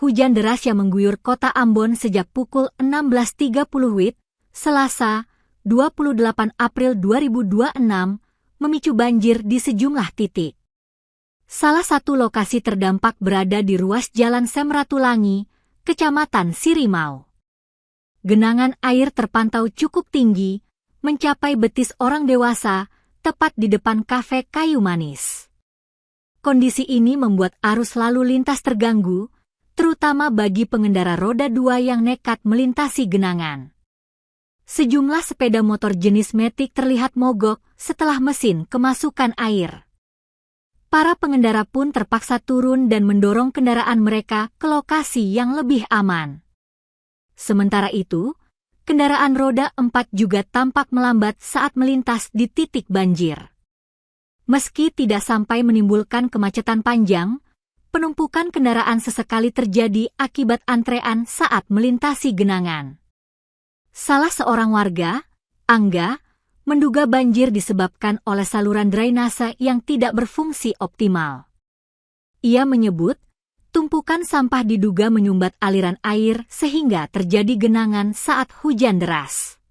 hujan deras yang mengguyur kota Ambon sejak pukul 16.30 WIB, Selasa, 28 April 2026, memicu banjir di sejumlah titik. Salah satu lokasi terdampak berada di ruas Jalan Semratulangi, Kecamatan Sirimau. Genangan air terpantau cukup tinggi, mencapai betis orang dewasa, tepat di depan kafe Kayu Manis. Kondisi ini membuat arus lalu lintas terganggu, terutama bagi pengendara roda 2 yang nekat melintasi genangan. Sejumlah sepeda motor jenis Matic terlihat mogok setelah mesin kemasukan air. Para pengendara pun terpaksa turun dan mendorong kendaraan mereka ke lokasi yang lebih aman. Sementara itu, kendaraan roda 4 juga tampak melambat saat melintas di titik banjir. Meski tidak sampai menimbulkan kemacetan panjang, penumpukan kendaraan sesekali terjadi akibat antrean saat melintasi genangan. Salah seorang warga, Angga, menduga banjir disebabkan oleh saluran drainase yang tidak berfungsi optimal. Ia menyebut, tumpukan sampah diduga menyumbat aliran air sehingga terjadi genangan saat hujan deras.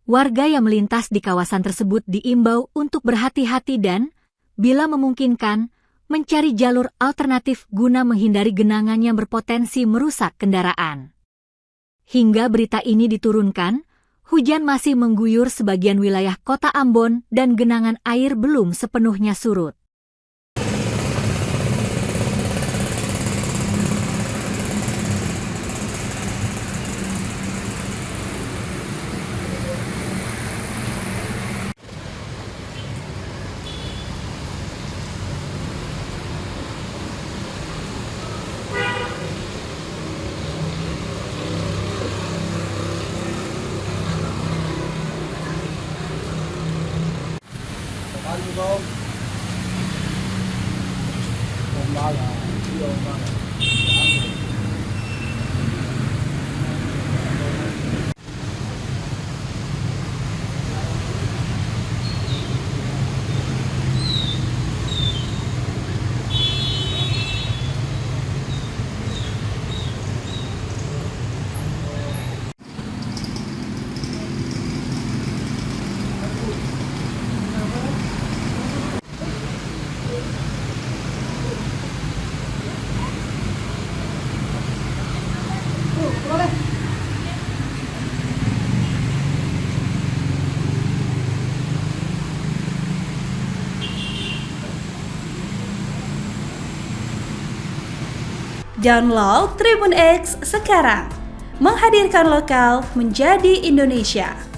Warga yang melintas di kawasan tersebut diimbau untuk berhati-hati dan, bila memungkinkan, mencari jalur alternatif guna menghindari genangan yang berpotensi merusak kendaraan. Hingga berita ini diturunkan, hujan masih mengguyur sebagian wilayah kota Ambon dan genangan air belum sepenuhnya surut. Không không lo là vô ba là Download Tribun X sekarang, menghadirkan lokal menjadi Indonesia.